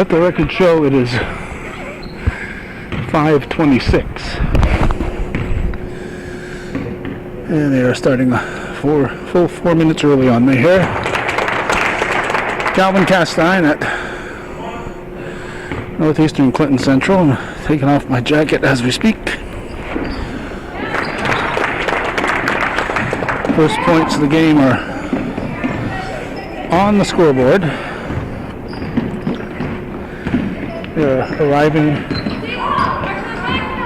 let the record show it is 5:26. And they are starting full 4 minutes early on me here. Calvin Castine at Northeastern Clinton Central. I'm taking off my jacket as we speak. First points of the game are on the scoreboard. They're arriving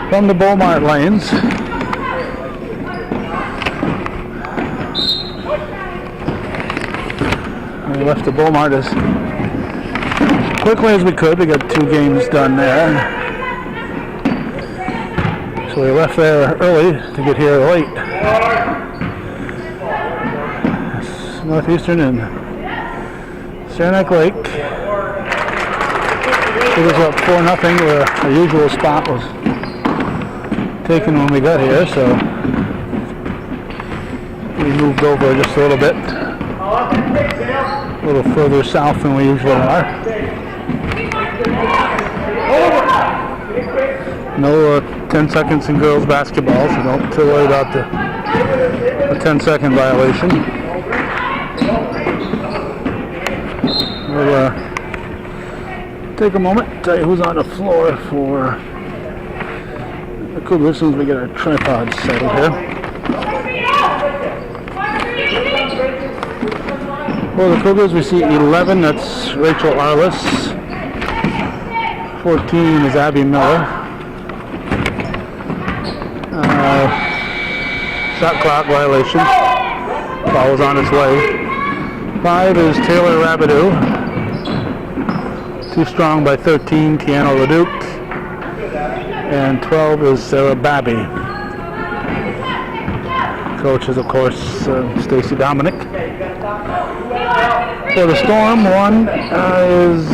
from the Beaumont lanes. We left the Beaumont as quickly as we could. We got 2 games done there. So we left there early to get here late. Northeastern and Saranac Lake. It was up 4-0 where our usual spot was taken when we got here, so we moved over just a little bit. A little further south than we usually are. No 10 seconds in girls basketball, so don't too worry about the 10-second violation. We'll take a moment to tell you who's on the floor for the Cougars as soon as we get our tripods settled here. For the Cougars, we see 11, that's Rachel Arliss. 14 is Abby Miller. Shot clock violation. Foul is on its way. 5 is Taylor Rabideau. Too strong by 13, Tiana Leduc. And 12 is Sarah Babby. Coach is, of course, Stacy Dominic. For the Storm, 1 is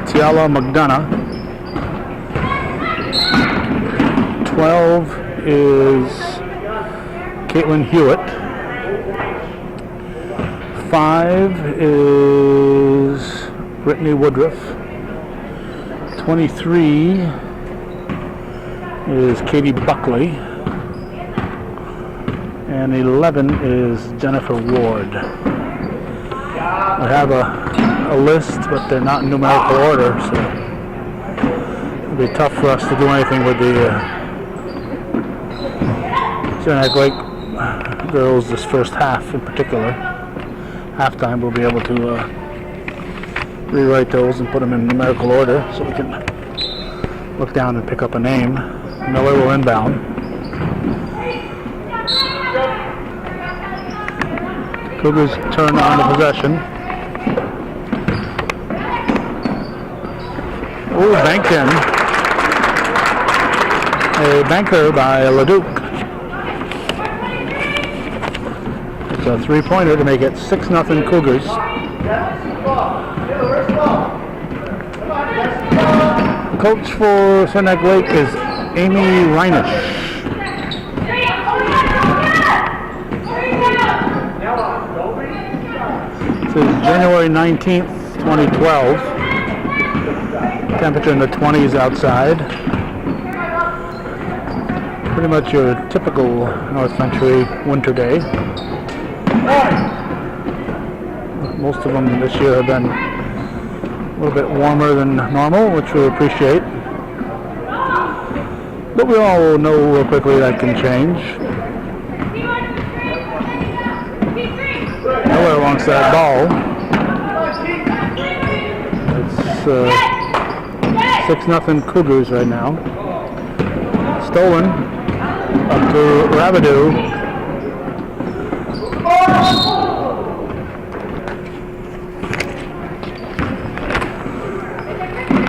Tiala McDonough. 12 is Caitlin Hewitt. 5 is Brittany Woodruff. 23 is Katie Buckley. And 11 is Jennifer Ward. I have a list, but they're not in numerical order, so it'll be tough for us to do anything with the Saranac Lake girls this first half in particular. Halftime we'll be able to rewrite those and put them in numerical order so we can look down and pick up a name. Miller will inbound. Cougars turn on the possession. Ooh, banked in. A banker by Leduc. It's a 3-pointer to make it 6-0 Cougars. Coach for Saranac Lake is Amy Reinisch. This is January 19th, 2012. Temperature in the 20s outside. Pretty much your typical North Country winter day. Most of them this year have been a little bit warmer than normal, which we appreciate. But we all know real quickly that can change. Miller wants that ball. It's 6-0 Cougars right now. Stolen up to Rabideau.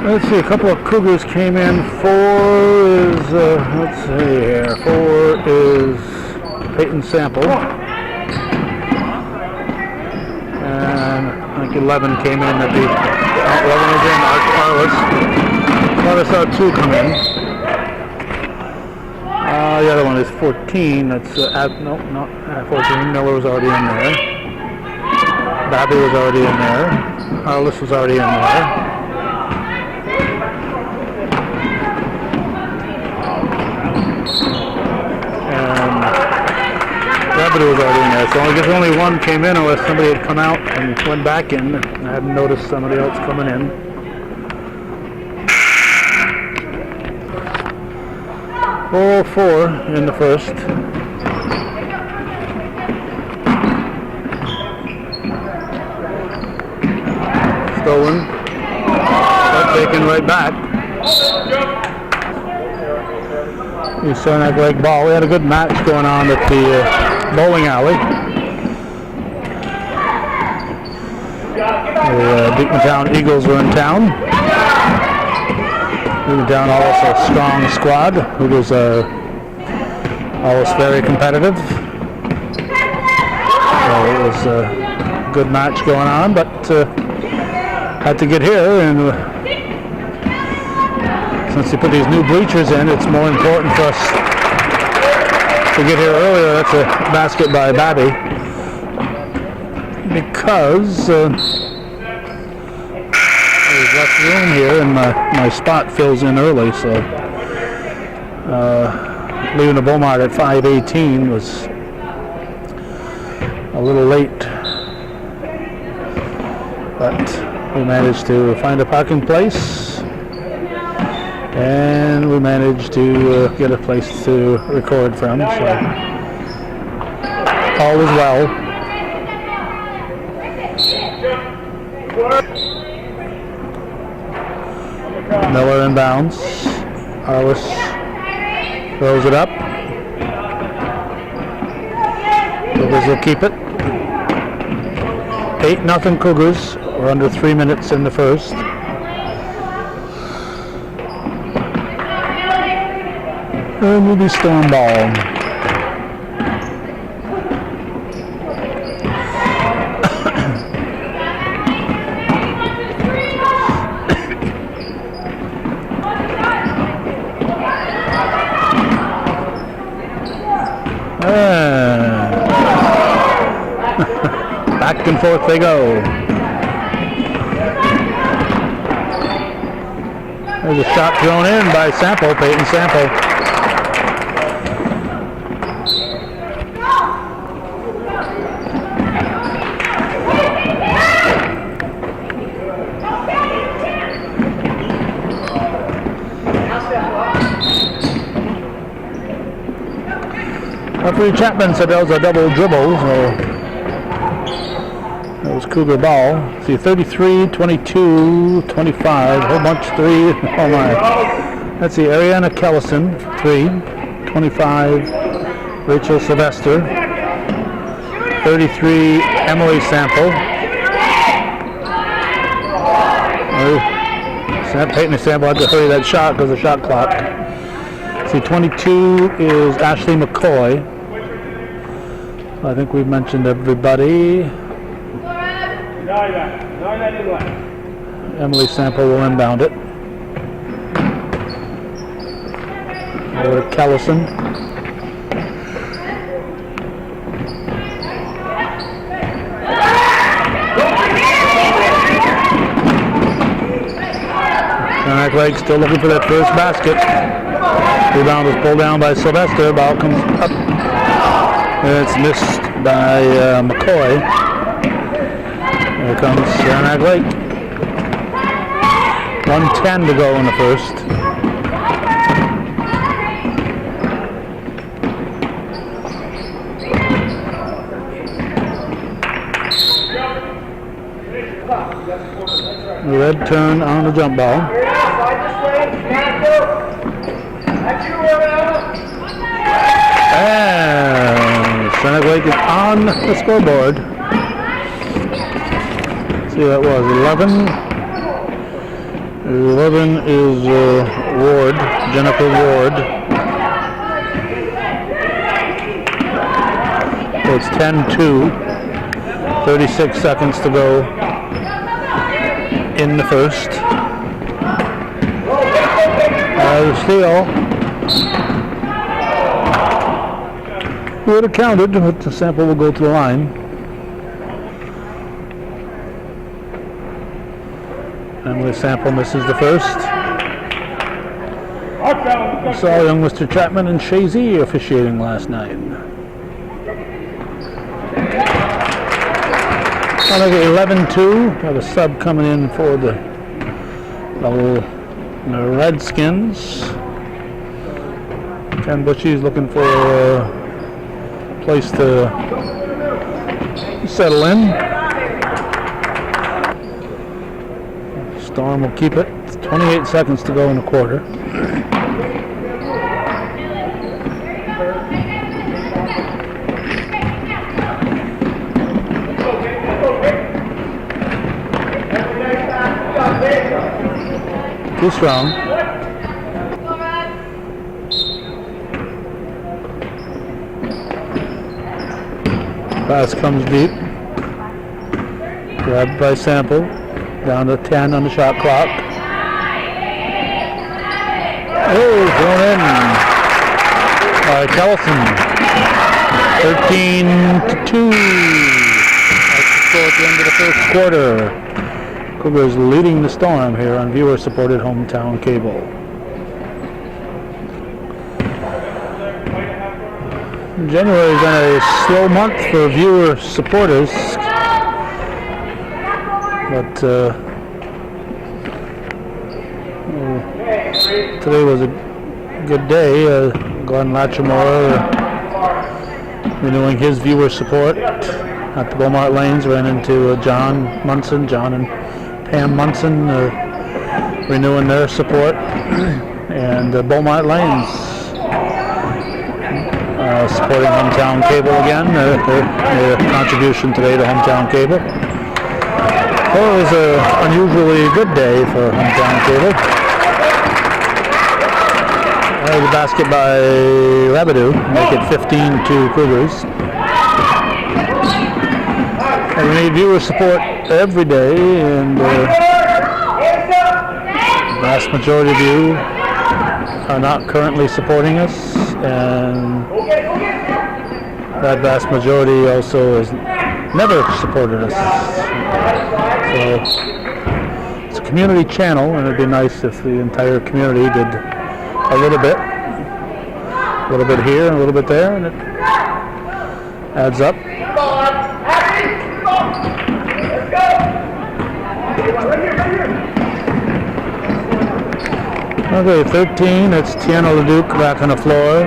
Let's see, a couple of Cougars came in. 4 is, let's see here, 4 is Peyton Sample. And I think 11 came in at the, 11 again, Arliss. I saw 2 come in. The other one is 14, that's, no, not 14, Miller was already in there. Babby was already in there. Arliss was already in there. And Rabbit was already in there. So I guess only one came in unless somebody had come out and went back in. I hadn't noticed somebody else coming in. All four in the first. Stolen, but taken right back. The Saranac Lake ball. We had a good match going on at the bowling alley. The Beekmantown Eagles were in town. Beekmantown also a strong squad. Eagles are always very competitive. So it was a good match going on, but had to get here, and since they put these new bleachers in, it's more important for us to get here earlier. That's a basket by Babby, because there's less room here, and my spot fills in early. So leaving the Beaumont at 5:18 was a little late, but we managed to find a parking place, and we managed to get a place to record from, so all is well. Miller inbounds. Arliss throws it up. Cougars will keep it. 8-0 Cougars. We're under 3 minutes in the first. And we'll be storm ball. Back and forth they go. There's a shot thrown in by Peyton Sample. Referee Chapman said that was a double dribble, so that was Cougar ball. See, 33, 22, 25, a whole bunch, 3. Oh my. That's the Ariana Kellison, 3, 25, Rachel Sylvester, 33, Emily Sample. Peyton Sample had to hurry that shot because of the shot clock. See, 22 is Ashley McCoy. I think we've mentioned everybody. Emily Sample will inbound it. Over to Kellison. Saranac Lake still looking for that first basket. Rebound was pulled down by Sylvester. Ball comes up. And it's missed by McCoy. Here comes Saranac Lake. 1:10 to go in the first. The red turn on the jump ball. And Saranac Lake is on the scoreboard. Let's see, that was 11. 11 is Ward, Jennifer Ward. So it's 10-2. 36 seconds to go in the first. The steal. Would have counted, but the Sample will go to the line. Emily Sample misses the first. We saw young Mr. Chapman and Shazy officiating last night. I think 11-2. Got a sub coming in for the Redskins. Ken Butchie's looking for a place to settle in. Storm will keep it. 28 seconds to go in the quarter. Too strong. Pass comes deep. Grabbed by Sample. Down to 10 on the shot clock. Oh, thrown in by Kellison. 13-2. That's the score at the end of the first quarter. Cougars leading the Storm here on viewer-supported hometown cable. January has been a slow month for viewer supporters, but today was a good day. Glenn Latchmore renewing his viewer support at the Beaumont Lanes. Ran into John Munson, John and Pam Munson renewing their support, and Beaumont Lanes supporting hometown cable again. Their contribution today to hometown cable. Well, it was an unusually good day for hometown cable. The basket by Rabideau, make it 15-2 Cougars. And we need viewer support every day, and the vast majority of you are not currently supporting us, and that vast majority also has never supported us. So it's a community channel, and it'd be nice if the entire community did a little bit here, and a little bit there, and it adds up. Okay, 13, it's Tiana Leduc back on the floor.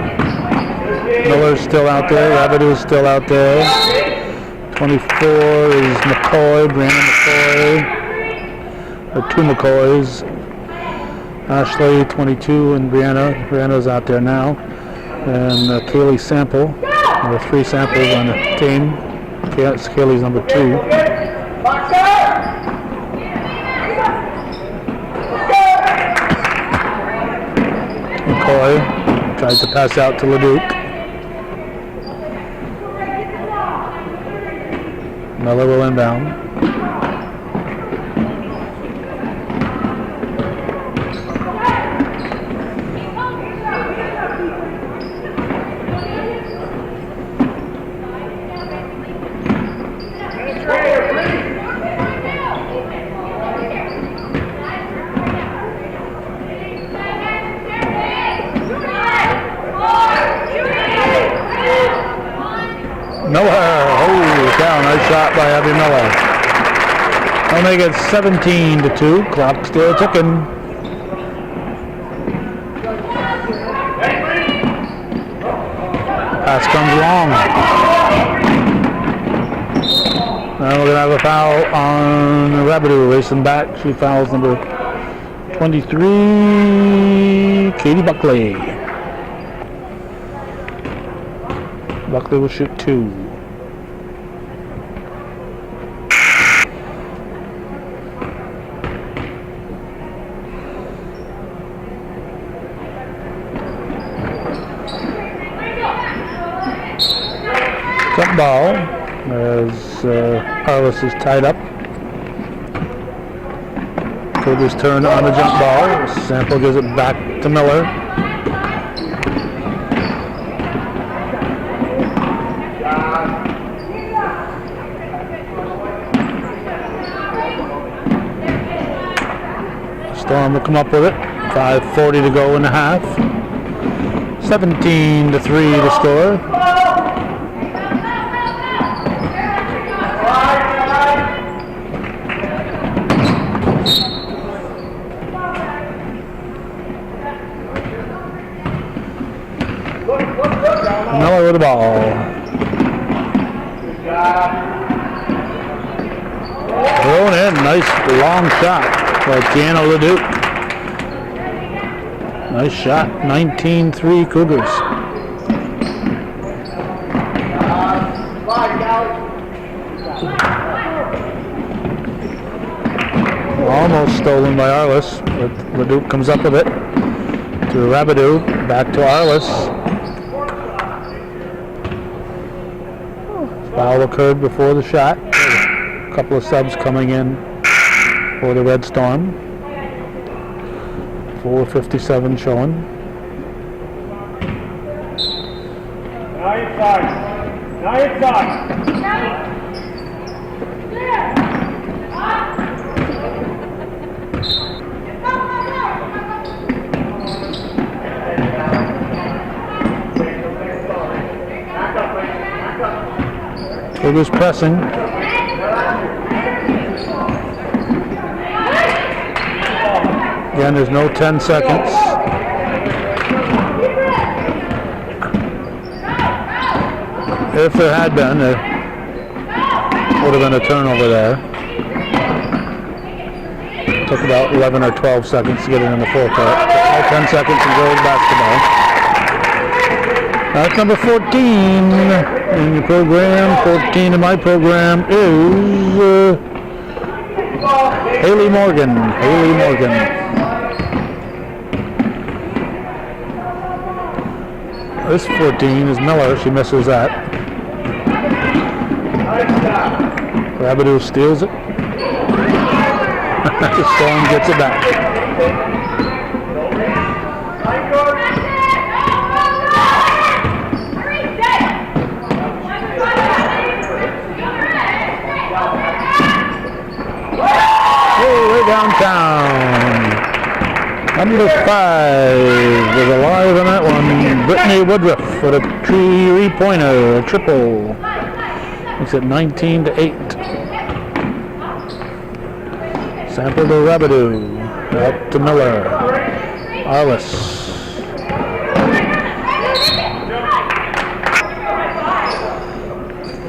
Miller's still out there, Rabideau's still out there. 24 is McCoy, Brandon McCoy. Or two McCoys. Ashley, 22, and Brianna's out there now. And Kaylee Sample. There are three Samples on the team. Kaylee's number 2. McCoy tries to pass out to Leduc. Miller will inbound. Shot by Abby Miller. They'll make it 17-2. Clock still ticking. Pass comes long. Now we're going to have a foul on Rabideau. Racing back. She fouls number 23, Katie Buckley. Buckley will shoot 2. Jump ball as Carlos is tied up. Cougars turn on the jump ball. Sample gives it back to Miller. Storm will come up with it. 5:40 to go in the half. 17-3 to score. Miller with the ball. Thrown in, nice long shot by Keanu Leduc. Nice shot, 19-3 Cougars. Almost stolen by Arliss, but Leduc comes up with it to Rabideau, back to Arliss. Foul occurred before the shot. A couple of subs coming in for the Red Storm. 4:57 showing. Now inside. Now inside. Cougars pressing. Again, there's no 10 seconds. If there had been, there would have been a turnover there. Took about 11 or 12 seconds to get it in the full court. 10 seconds in girls basketball. That's number 14 in your program. 14 in my program is Haley Morgan. Haley Morgan. This 14 is Miller. She misses that. Rabideau steals it. The Storm gets it back. Downtown. Number 5 was alive on that one. Brittany Woodruff with a three-pointer, a triple. Makes it 19-8. Sample to Rabideau. Out to Miller. Arliss.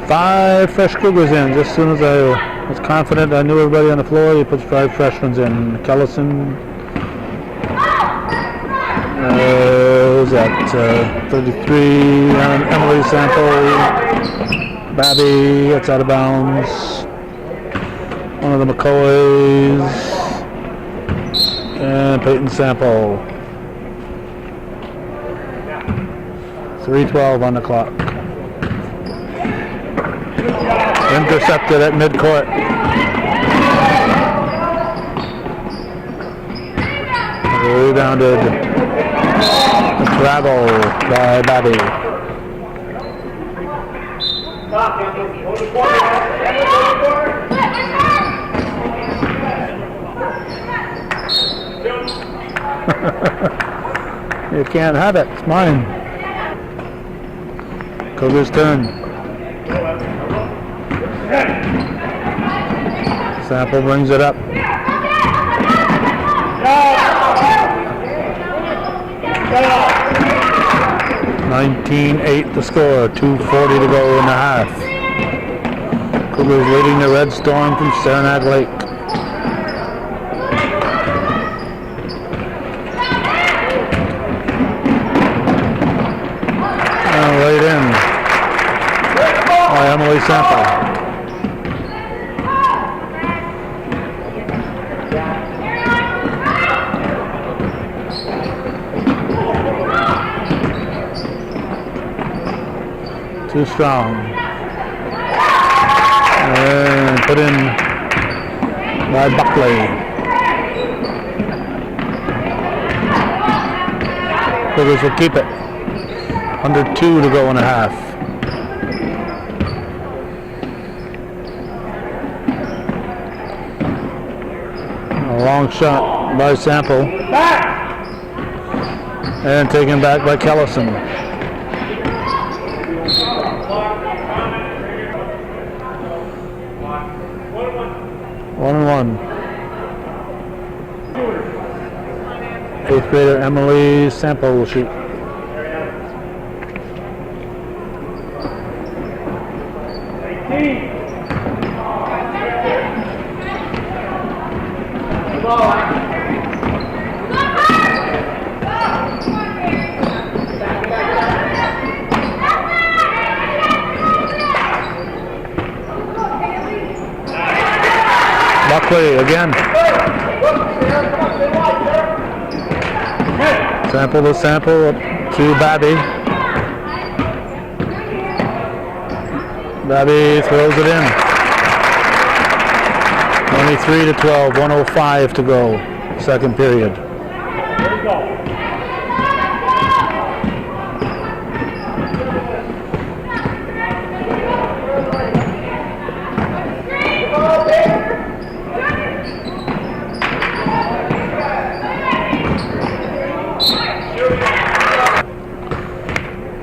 Five fresh Cougars in just as soon as I was confident I knew everybody on the floor. He puts 5 freshmen in. Kellison. Who's that? 33. Emily Sample. Babby. It's out of bounds. One of the McCoys. And Peyton Sample. 3:12 on the clock. Intercepted at midcourt. Rebounded. Travel by Babby. You can't have it. It's mine. Cougars' turn. Sample brings it up. 19-8 the score. 2:40 to go in the half. Cougars leading the Red Storm from Saranac Lake. Right in by Emily Sample. Too strong. And put in by Buckley. Cougars will keep it. Under 2 to go in a half. A long shot by Sample. And taken back by Kellison. One and one. 8th grader Emily Sample will shoot. Buckley again. Sample to Sample up to Babby. Babby throws it in. 23 to 12, 1:05 to go. Second period.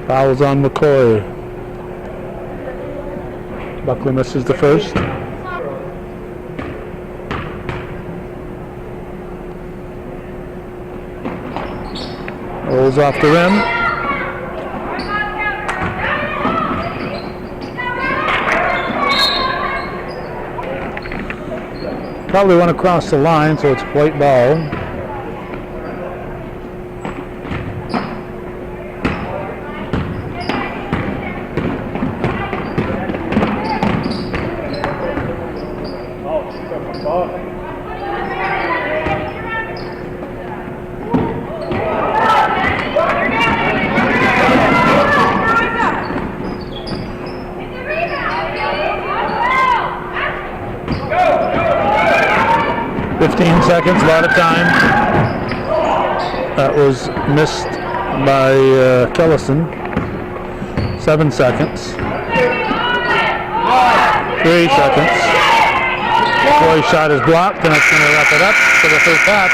Fouls on McCoy. Buckley misses the first. Rolls off the rim. Probably went across the line, so it's white ball. Seconds, a lot of time. That was missed by Kellison. 7 seconds. 3 seconds. Boy's shot is blocked, and that's going to wrap it up for the first half.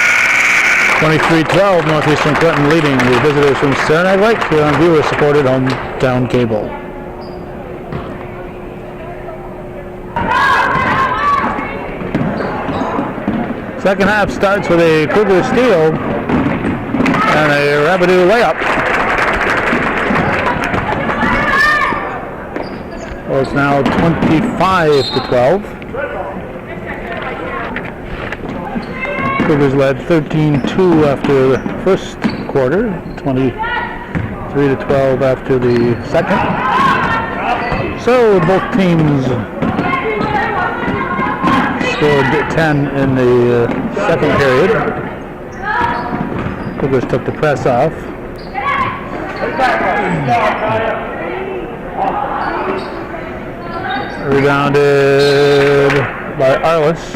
23-12, Northeastern Clinton leading the visitors from Saranac Lake here on viewer-supported hometown cable. Second half starts with a Cougar steal and a Rabideau layup. Well, it's now 25 to 12. Cougars led 13-2 after the first quarter, 23 to 12 after the second. So both teams scored 10 in the second period. Cougars took the press off. Rebounded by Arliss.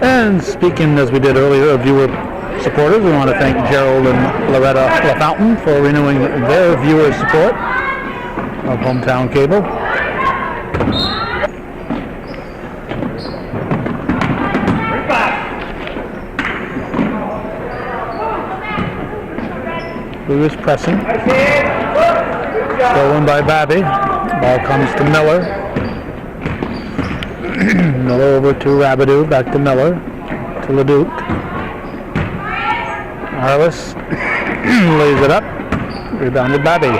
And speaking, as we did earlier, of viewer supporters, we want to thank Gerald and Loretta LaFountain for renewing their viewer support of Hometown Cable. Cougars pressing. Stolen by Babby. Ball comes to Miller. Miller over to Rabideau. Back to Miller. To Leduc. Arliss lays it up. Rebounded Babby.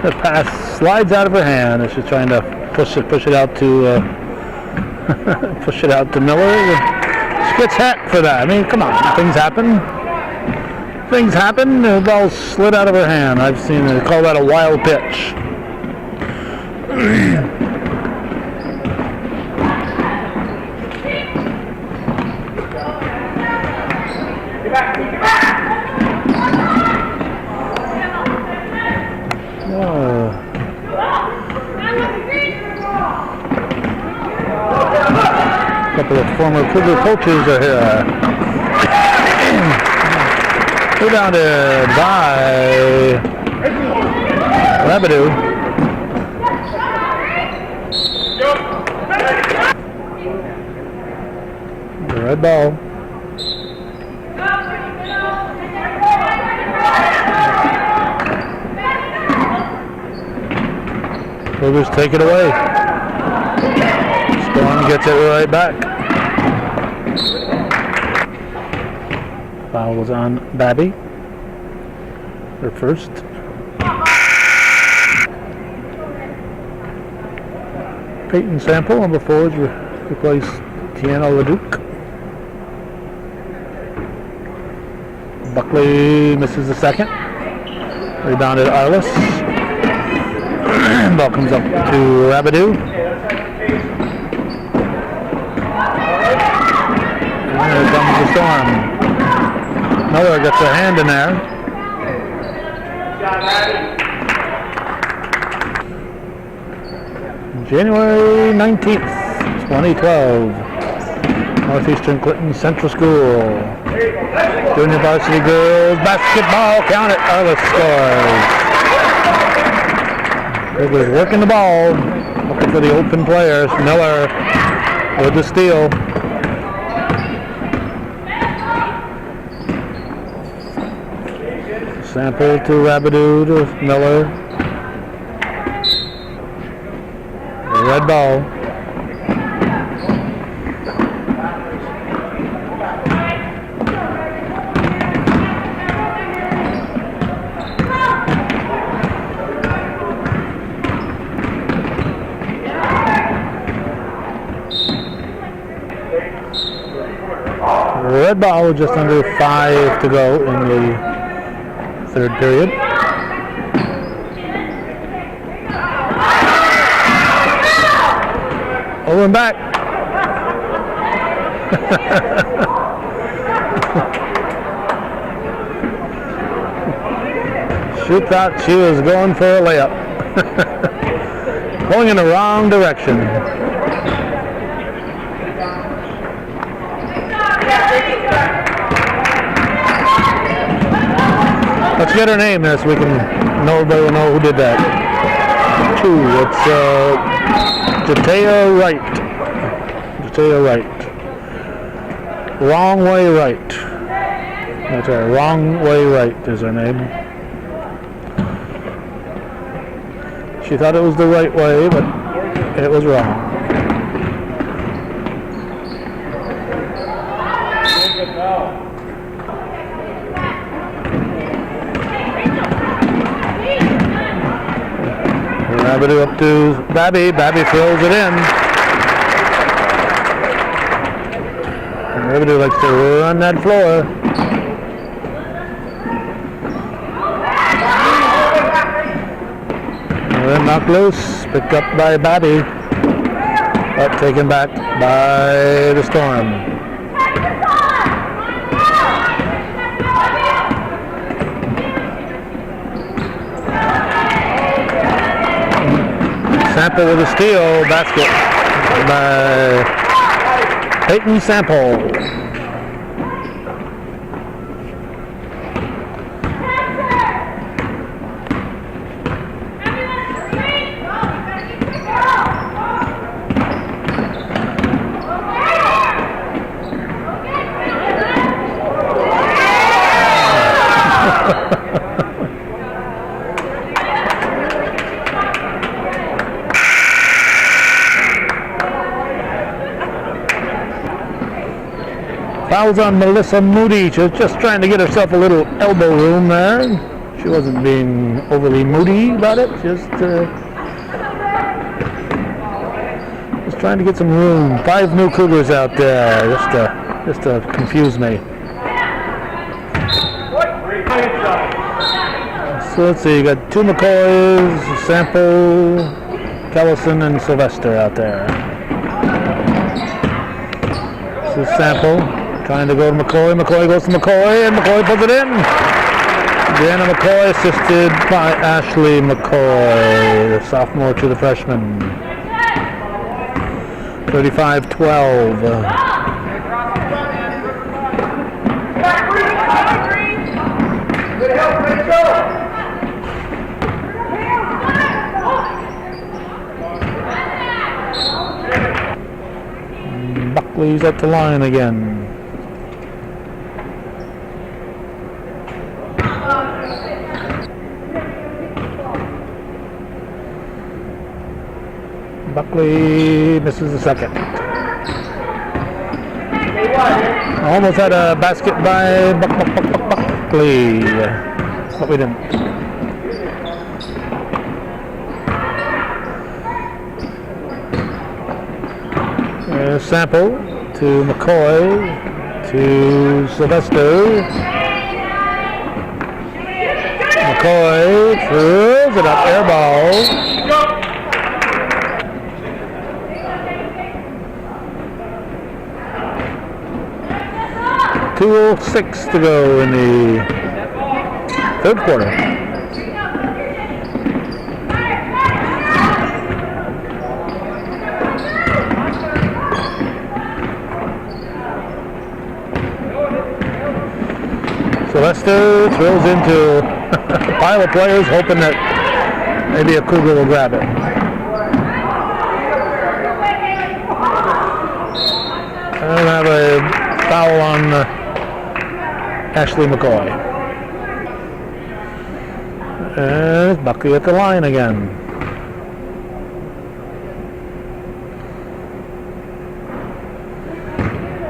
The pass slides out of her hand as she's trying to push it out to push it out to Miller. She gets hit for that. I mean, come on, things happen. Things happen. The ball slid out of her hand. I've seen it. They call that a wild pitch. A couple of former Cougar coaches are here. Rebounded by Rabideau. Red ball. Cougars take it away. Storm gets it right back. Foul was on Babby. Her first. Peyton Sample, number 4, replaced Tiana LeDuc. Buckley misses the second. Rebounded Arliss. Ball comes up to Rabideau. And here comes the Storm. Miller gets her hand in there. January 19th, 2012. Northeastern Clinton Central School. Junior varsity girls basketball. Count it. Arliss scores. Cougars working the ball. Looking for the open players. Miller with the steal. Sample to Rabideau to Miller. Red ball. Red ball with just under 5 to go in the third period. Over and back. She thought she was going for a layup. Going in the wrong direction. Let's get her name there so we can know, everybody will know who did that. 2. It's Jataya Wright. Jataya Wright. Wrong Way Right. That's right. Wrong Way Right is her name. She thought it was the right way, but it was wrong. Rabideau up to Babby. Babby throws it in. Rabideau likes to run that floor. And then knocked loose. Picked up by Babby. But taken back by the Storm. Sample with a steal, basket by Peyton Sample. Fouls on Melissa Moody. She was just trying to get herself a little elbow room there. She wasn't being overly moody about it. Just trying to get some room. 5 new Cougars out there, just to confuse me. So let's see. You got 2 McCoys, Sample, Kellison, and Sylvester out there. This is Sample. Trying to go to McCoy. McCoy goes to McCoy, and McCoy puts it in. Deanna McCoy assisted by Ashley McCoy, the sophomore to the freshman. 35-12. Buckley Buckley's at the line again. Buckley misses the second. Almost had a basket by Buckley, but we didn't. Sample to McCoy to Sylvester. McCoy throws it up, air ball. 2:06 to go in the third quarter. Sylvester throws into a pile of players, hoping that maybe a Cougar will grab it. And have a foul on Ashley McCoy. And Buckley at the line again.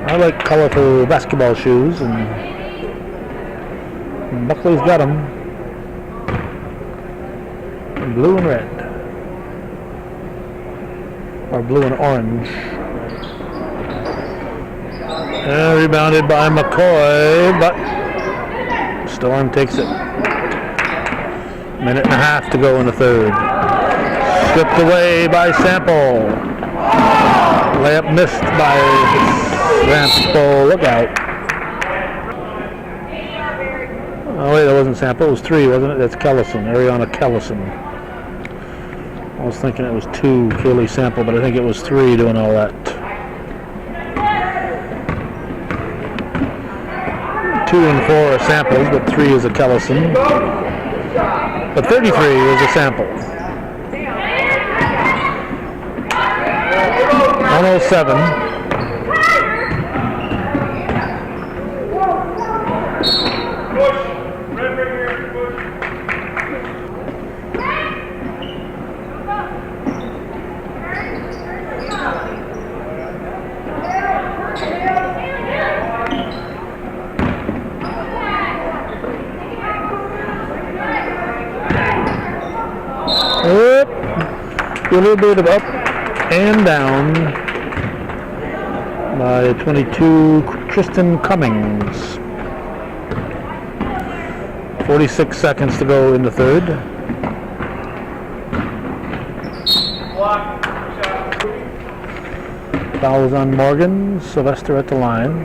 I like colorful basketball shoes, and Buckley's got them. In blue and red. Or blue and orange. And rebounded by McCoy, but Storm takes it. Minute and a half to go in the third. Stripped away by Sample. Layup missed by Sample. Look out. Oh wait, that wasn't Sample. It was 3, wasn't it? That's Kellison. Ariana Kellison. I was thinking it was 2, Kaylee Sample, but I think it was 3 doing all that. 2 and 4 are Samples, but 3 is a Kellison. But 33 is a Sample. 107. A little bit of up and down by 22, Tristan Cummings. 46 seconds to go in the third. Fouls on Morgan. Sylvester at the line.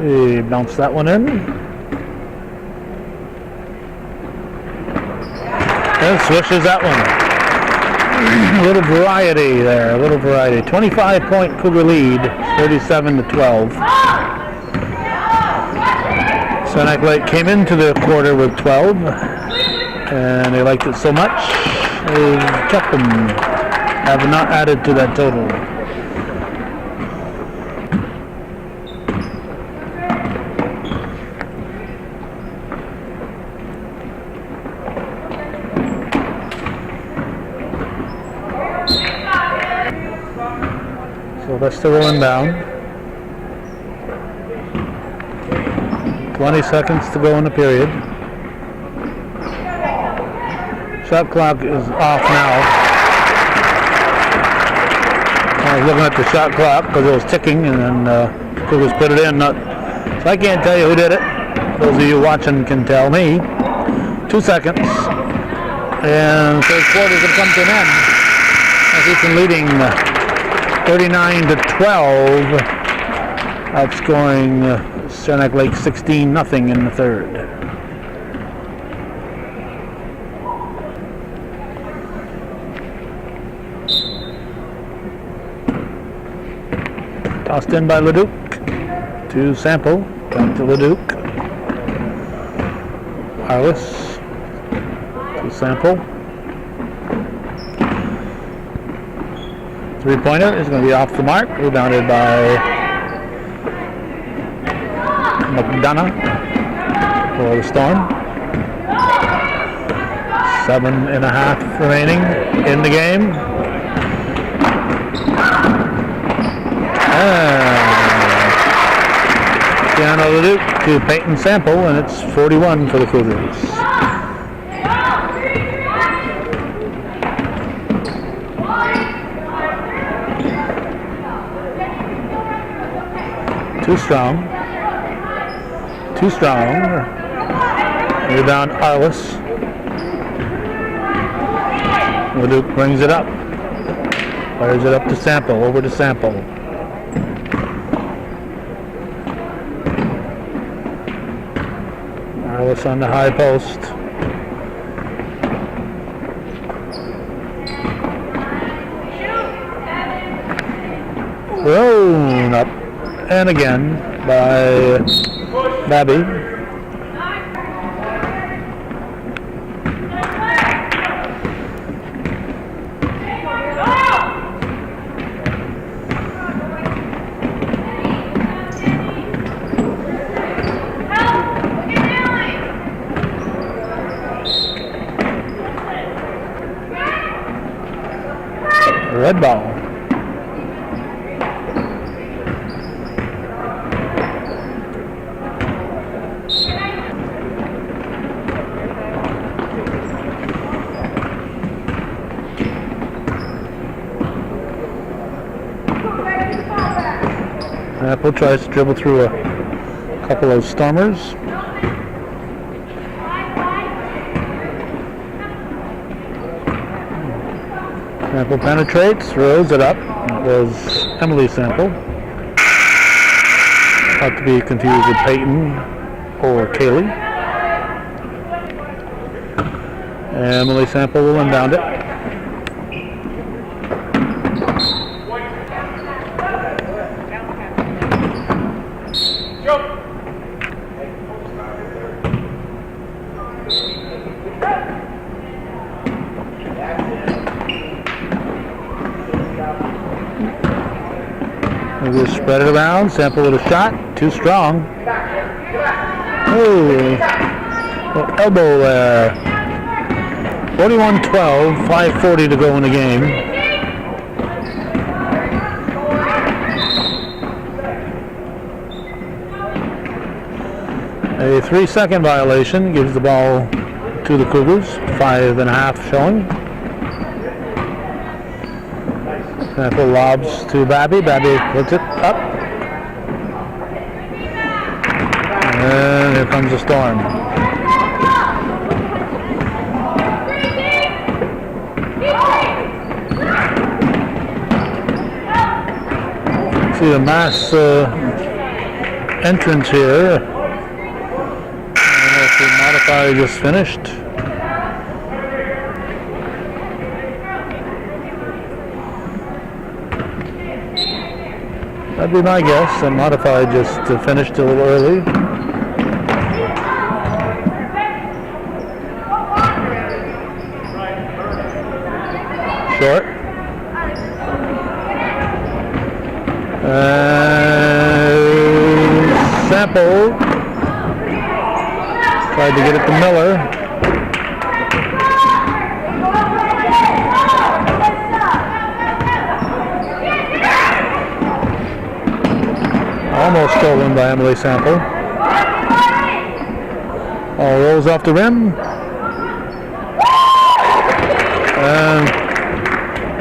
He bounced that one in. And swishes that one. A little variety there, a little variety. 25-point Cougar lead, 37-12. Saranac Lake came into the quarter with 12, and they liked it so much, they kept them, have not added to that total. Sylvester will inbound. 20 seconds to go in the period. Shot clock is off now. I was looking at the shot clock because it was ticking, and then Cougars put it in. So I can't tell you who did it. Those of you watching can tell me. 2 seconds. And third quarter is going to come to an end. As Easton leading 39-12, outscoring Saranac Lake 16-0 in the third. Tossed in by Leduc to Sample, back to Leduc. Arliss to Sample. Three-pointer is going to be off the mark. Rebounded by McDonough for the Storm. 7.5 remaining in the game. Piano Leduc to Peyton Sample, and it's 41 for the Cougars. Too strong. Rebound Arliss. Leduc brings it up. Fires it up to Sample, over to Sample. Arliss on the high post. Thrown up. And again by Babby. Red ball. Apple tries to dribble through a couple of Stormers. Sample penetrates, throws it up. That was Emily Sample. Not to be confused with Peyton or Kaylee. Emily Sample will inbound it. We'll just spread it around. Sample with a shot. Too strong. Oh, elbow there. 41-12. 5:40 to go in the game. A 3-second violation gives the ball to the Cougars. 5.5 showing. Sample lobs to Babby. Babby puts it up. And here comes the Storm. See a mass entrance here. I don't know if the modifier just finished. That'd be my guess. The modified just finished a little early. Short. Sample tried to get it to Miller. Almost stolen by Emily Sample. All rolls off the rim. And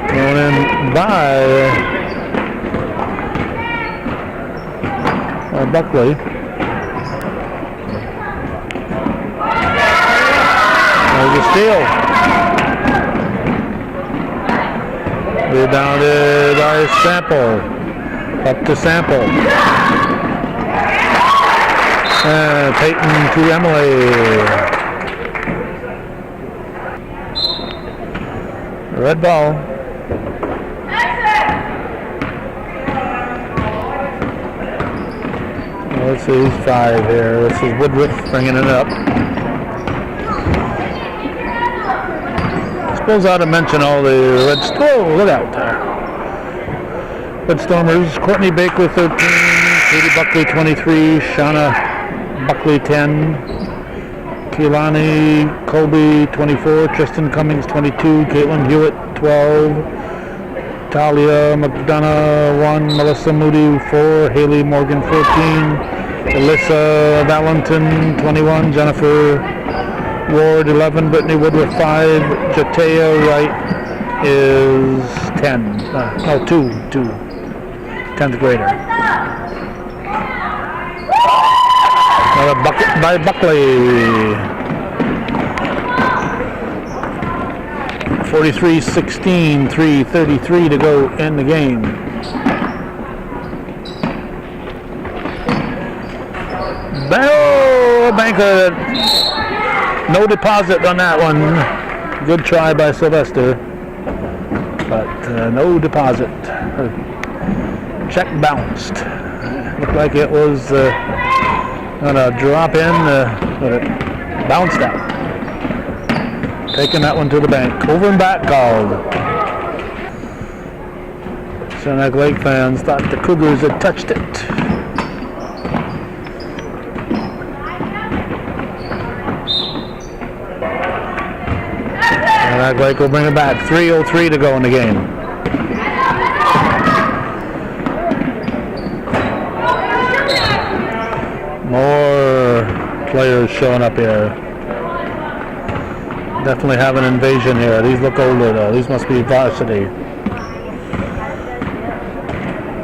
thrown in by Buckley. There's a steal. Rebounded by Sample. Up to Sample. Peyton to Emily. Red ball. Let's see, who's 5 here. This is Woodruff bringing it up. I suppose I ought to mention all the red. Oh, look out there. Rapid Stormers, Courtney Baker 13, Katie Buckley 23, Shauna Buckley 10, Keilani Colby 24, Tristan Cummings 22, Caitlin Hewitt 12, Talia McDonough 1, Melissa Moody 4, Haley Morgan 14, Alyssa Valentin 21, Jennifer Ward 11, Brittany Woodruff 5, Jatea Wright is 10. 2. 10th grader. Another bucket by Buckley. 43-16, 3:33 to go in the game. Banker, no deposit on that one. Good try by Sylvester, but no deposit. Her check bounced. Looked like it was gonna drop in, but it bounced out. Taking that one to the bank. Over and back called. Saranac Lake fans thought the Cougars had touched it. Saranac Lake will bring it back. 3:03 to go in the game. More players showing up here. Definitely have an invasion here. These look older though. These must be varsity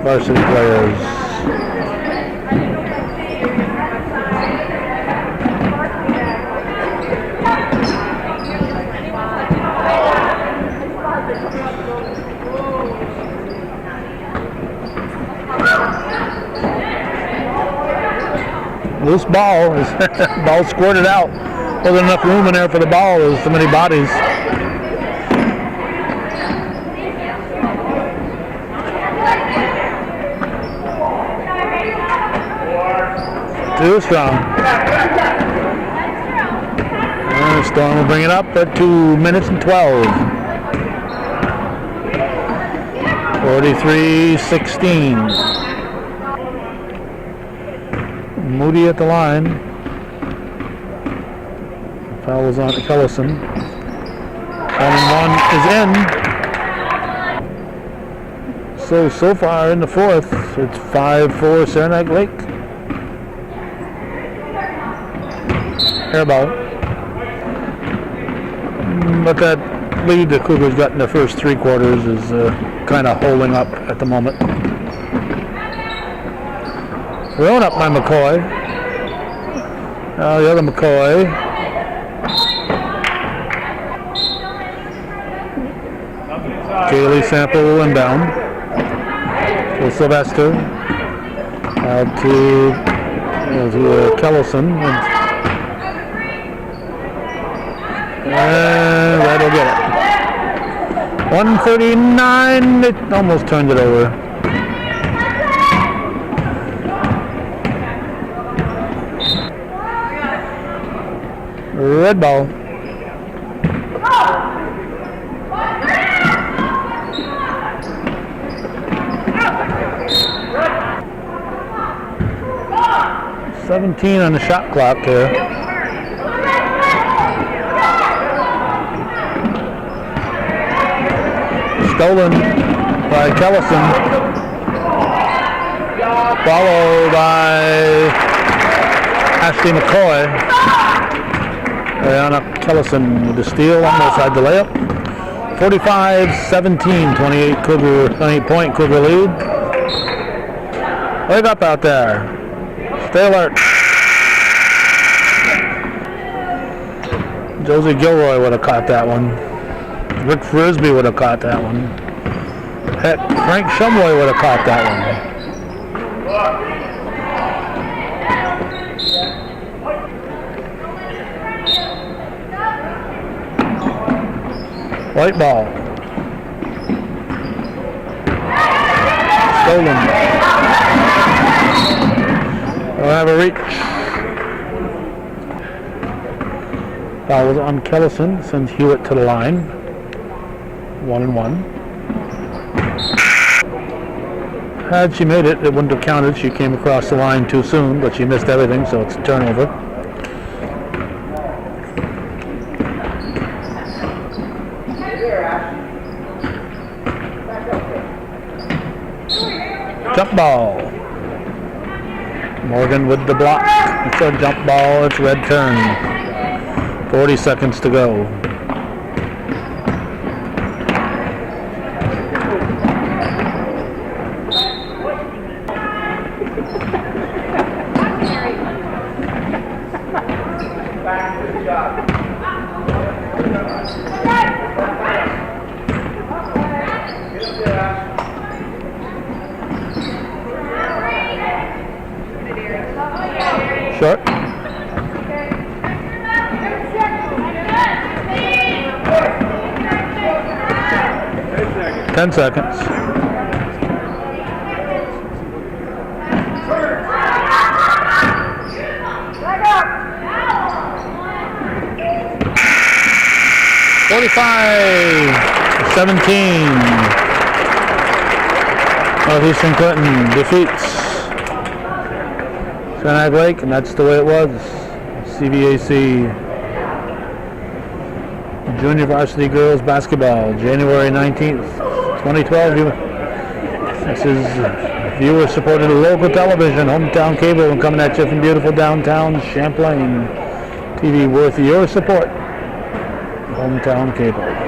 players. Loose ball. Ball squirted out. Wasn't enough room in there for the ball. There's so many bodies. Too strong. And Storm will bring it up at 2 minutes and 12. 43-16. Moody at the line. Foul was on Kellison. 1-1 is in. So far in the fourth, it's 5-4 Saranac Lake. Airball. But that lead the Cougars got in the first three quarters is kind of holding up at the moment. Thrown up by McCoy. Now the other McCoy. Kaylee Sample inbound. To Sylvester. Out to Kellison. And Red will get it. 139. It almost turned it over. Red ball. $17 on the shot clock here. Stolen by Kellison. Followed by Ashley McCoy. Ariana Kellison with the steal, almost had the layup. 45-17, 28-point Cougar lead. Wake up out there. Stay alert. Josie Gilroy would have caught that one. Rick Frisbee would have caught that one. Heck, Frank Shumway would have caught that one. White ball. Stolen. We'll have a reach. Foul was on Kellison, sends Hewitt to the line. 1-1. Had she made it, it wouldn't have counted. She came across the line too soon, but she missed everything, so it's a turnover. Jump ball. Morgan with the block. It's a jump ball. It's red turn. 40 seconds to go. Short. 10 seconds. Northeastern Clinton defeats Saranac Lake, and that's the way it was. CVAC Junior Varsity Girls Basketball, January 19th, 2012. This is viewer-supported local television, hometown cable, and coming at you from beautiful downtown Champlain. TV worth your support. Hometown cable.